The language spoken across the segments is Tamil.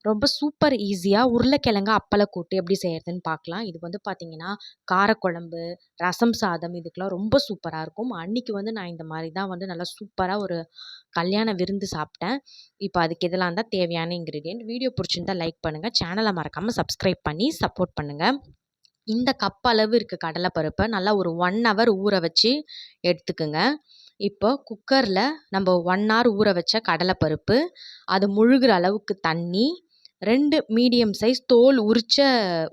ரொம்ப சூப்பர் ஈஸியாக உருளைக்கிழங்கு அப்பளக்கூட்டு எப்படி செய்கிறதுன்னு பார்க்கலாம். இது வந்து பார்த்திங்கன்னா காரக்குழம்பு, ரசம் சாதம் இதுக்கெலாம் ரொம்ப சூப்பராக இருக்கும். அன்றைக்கி வந்து நான் இந்த மாதிரி தான் வந்து நல்லா சூப்பராக ஒரு கல்யாண விருந்து சாப்பிட்டேன். இப்போ அதுக்கு இதெல்லாம் தான் தேவையான இன்க்ரீடியன்ட். வீடியோ பிடிச்சிருந்தா லைக் பண்ணுங்கள், சேனலை மறக்காமல் சப்ஸ்கிரைப் பண்ணி சப்போர்ட் பண்ணுங்கள். இந்த கப் அளவு இருக்க கடலைப்பருப்பை நல்லா ஒரு 1 ஹவர் ஊற வச்சு எடுத்துக்குங்க. இப்போ குக்கரில் நம்ம 1 ஹவர் ஊற வச்ச கடலைப்பருப்பு, அது முழுகிற அளவுக்கு தண்ணி, 2 மீடியம் சைஸ் தோல் உரித்த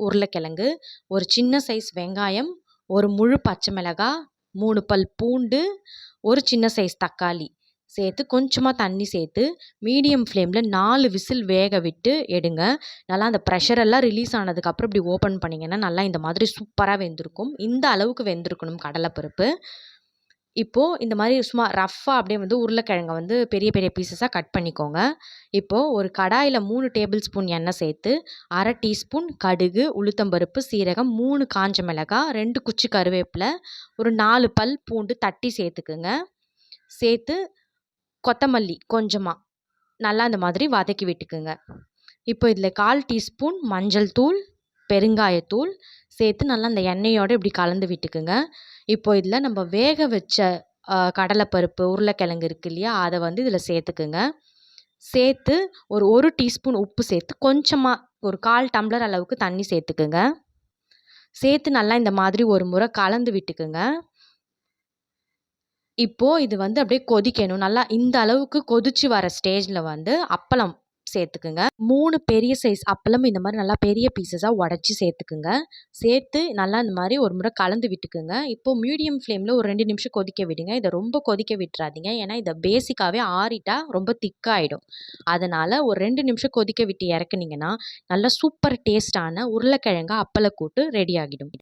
உருளைக்கிழங்கு, ஒரு சின்ன சைஸ் வெங்காயம், ஒரு முழு பச்சை மிளகாய், 3 பல் பூண்டு, ஒரு சின்ன சைஸ் தக்காளி சேர்த்து கொஞ்சமாக தண்ணி சேர்த்து மீடியம் ஃப்ளேமில் 4 விசில் வேக விட்டு எடுங்க. நல்லா அந்த ப்ரெஷரெல்லாம் ரிலீஸ் ஆனதுக்கப்புறம் இப்படி ஓப்பன் பண்ணிங்கன்னா நல்லா இந்த மாதிரி சூப்பராக வெந்திருக்கும். இந்த அளவுக்கு வெந்திருக்கணும் கடலைப்பருப்பு. இப்போது இந்த மாதிரி சும்மா ரஃப்பாக அப்படியே வந்து உருளைக்கிழங்கை வந்து பெரிய பெரிய பீசஸாக கட் பண்ணிக்கோங்க. இப்போது ஒரு கடாயில் 3 டேபிள் ஸ்பூன் எண்ணெய் சேர்த்து 1/2 டீஸ்பூன் கடுகு, உளுத்தம்பருப்பு, சீரகம், 3 காஞ்ச மிளகாய், 2 குச்சி கருவேப்பிலை, ஒரு 4 பல் பூண்டு தட்டி சேர்த்துக்குங்க. சேர்த்து கொத்தமல்லி கொஞ்சமாக நல்லா இந்த மாதிரி வதக்கி விட்டுக்குங்க. இப்போ இதில் 1/4 டீஸ்பூன் மஞ்சள் தூள், பெருங்காயத்தூள் சேர்த்து நல்லா அந்த எண்ணெயோடு இப்படி கலந்து விட்டுக்குங்க. இப்போ இதில் நம்ம வேக வச்ச கடலைப்பருப்பு, உருளைக்கிழங்கு இருக்கு இல்லையா, அதை வந்து இதில் சேர்த்துக்குங்க. சேர்த்து ஒரு 1 டீஸ்பூன் உப்பு சேர்த்து கொஞ்சமாக ஒரு 1/4 டம்ளர் அளவுக்கு தண்ணி சேர்த்துக்குங்க. சேர்த்து நல்லா இந்த மாதிரி ஒரு முறை கலந்து விட்டுக்குங்க. இப்போது இது வந்து அப்படியே கொதிக்கணும். நல்லா இந்த அளவுக்கு கொதிச்சு வர ஸ்டேஜில் வந்து அப்பளம் சேர்த்துக்குங்க. 3 பெரிய சைஸ் அப்பளம் இந்த மாதிரி நல்லா பெரிய பீசஸாக உடச்சி சேர்த்துக்குங்க. சேர்த்து நல்லா இந்த மாதிரி ஒரு முறை கலந்து விட்டுக்குங்க. இப்போது மீடியம் ஃப்ளேமில் ஒரு 2 நிமிஷம் கொதிக்க விடுங்க. இதை ரொம்ப கொதிக்க விட்டுறாதீங்க, ஏன்னா இதை பேசிக்காகவே ஆறிட்டா ரொம்ப திக்காயிடும். அதனால் ஒரு 2 நிமிஷம் கொதிக்க விட்டு இறக்குனீங்கன்னா நல்லா சூப்பர் டேஸ்டான உருளைக்கிழங்கு அப்பளக்கூட்டு ரெடி ஆகிடும்.